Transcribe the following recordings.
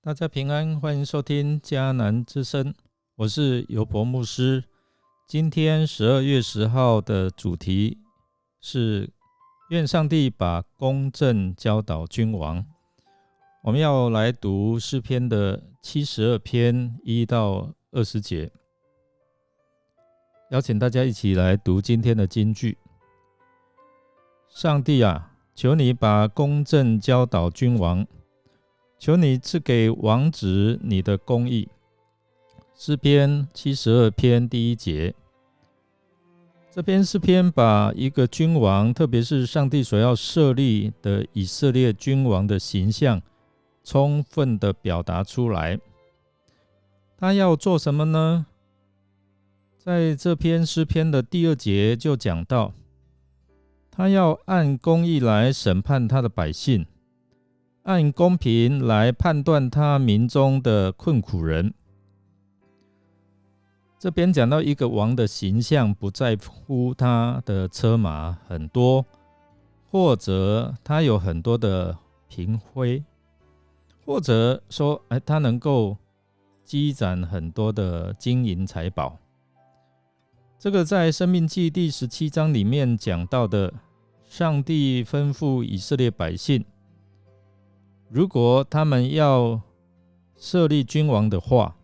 大家平安，欢迎收听迦南之声，我是尤伯牧师。今天12月10号的主题是愿上帝把公正教导君王。我们要来读诗篇的72篇1到20节，邀请大家一起来读今天的金句。上帝啊，求你把公正教导君王，求你赐给王子你的公义。诗篇72篇第1节，这篇诗篇把一个君王，特别是上帝所要设立的以色列君王的形象，充分的表达出来。他要做什么呢？在这篇诗篇的第2节就讲到，他要按公义来审判他的百姓，按公平来判断他民中的困苦人。这边讲到一个王的形象，不在乎他的车马很多，或者他有很多的嫔妃，或者说他能够积攒很多的金银财宝。这个在申命记第17章里面讲到的，上帝吩咐以色列百姓，如果他们要设立君王的话，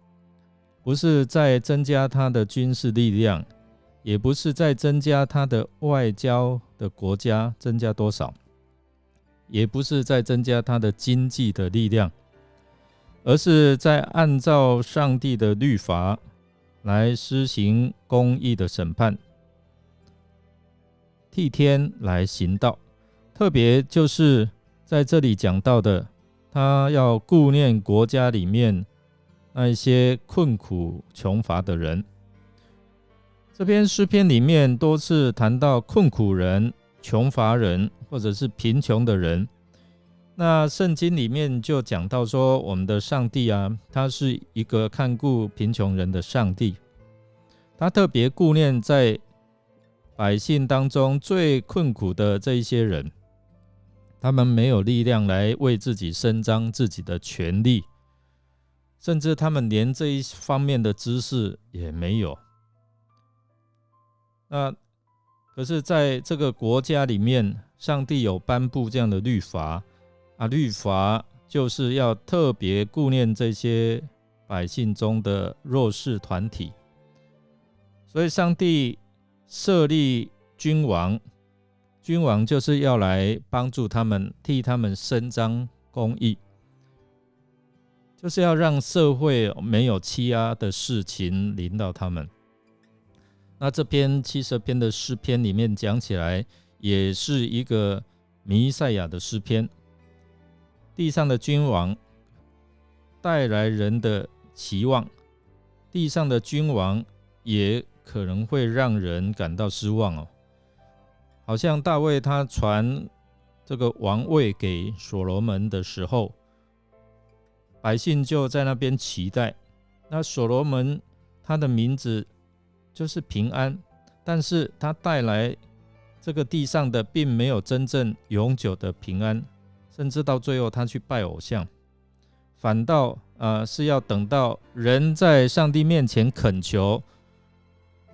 不是在增加他的军事力量，也不是在增加他的外交的国家增加多少，也不是在增加他的经济的力量，而是在按照上帝的律法来施行公义的审判，替天来行道。特别就是在这里讲到的，他要顾念国家里面那一些困苦穷乏的人。这篇诗篇里面多次谈到困苦人、穷乏人，或者是贫穷的人。那圣经里面就讲到说，我们的上帝啊，他是一个看顾贫穷人的上帝，他特别顾念在百姓当中最困苦的这一些人，他们没有力量来为自己伸张自己的权利，甚至他们连这一方面的知识也没有。可是在这个国家里面，上帝有颁布这样的律法律法就是要特别顾念这些百姓中的弱势团体。所以上帝设立君王，君王就是要来帮助他们，替他们伸张公义，就是要让社会没有欺压的事情临到他们。那这篇70篇的诗篇里面讲起来，也是一个弥赛亚的诗篇。地上的君王带来人的期望，地上的君王也可能会让人感到失望好像大卫他传这个王位给所罗门的时候，百姓就在那边期待。那所罗门他的名字就是平安，但是他带来这个地上的并没有真正永久的平安，甚至到最后他去拜偶像，反倒是要等到人在上帝面前恳求，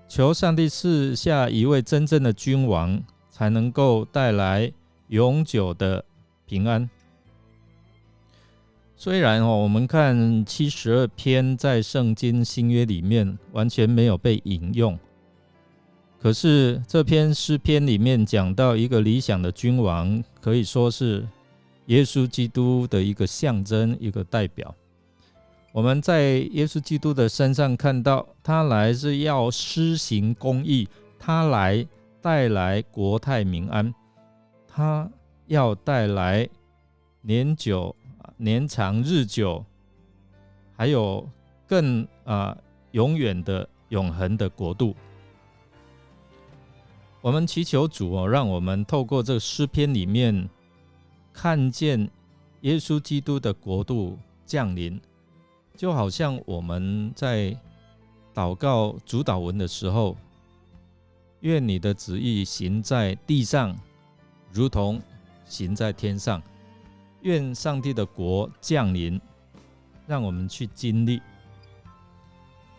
求上帝赐下一位真正的君王，才能够带来永久的平安。虽然我们看72篇在圣经新约里面完全没有被引用，可是这篇诗篇里面讲到一个理想的君王，可以说是耶稣基督的一个象征，一个代表。我们在耶稣基督的身上看到，他来是要施行公义，他来带来国泰民安，他要带来年久、年长、日久，还有更永远的永恒的国度。我们祈求主让我们透过这个诗篇里面看见耶稣基督的国度降临，就好像我们在祷告主祷文的时候，愿你的旨意行在地上，如同行在天上。愿上帝的国降临，让我们去经历。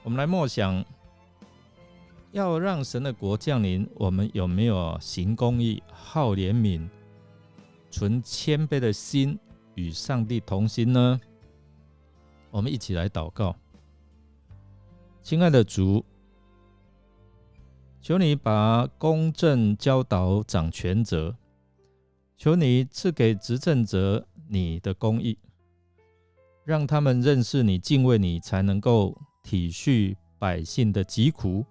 我们来默想，要让神的国降临，我们有没有行公义、好怜悯、存谦卑的心，与上帝同心呢？我们一起来祷告。亲爱的主，求你把公正教导掌权者，求你赐给执政者你的公义，让他们认识你、敬畏你，才能够体恤百姓的疾苦，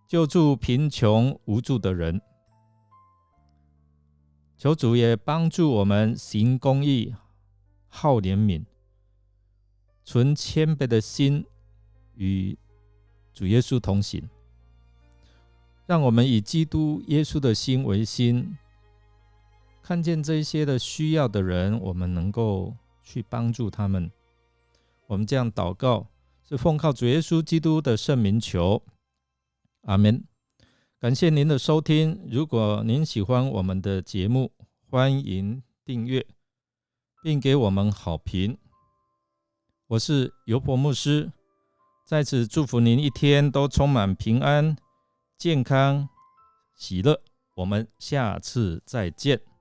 救助贫穷无助的人。求主也帮助我们行公义、好怜悯、存谦卑的心，与主耶稣同行。让我们以基督耶稣的心为心，看见这些的需要的人，我们能够去帮助他们。我们这样祷告，是奉靠主耶稣基督的圣名求，阿们。感谢您的收听，如果您喜欢我们的节目，欢迎订阅并给我们好评。我是尤伯牧师，在此祝福您一天都充满平安、健康、喜乐。我们下次再见。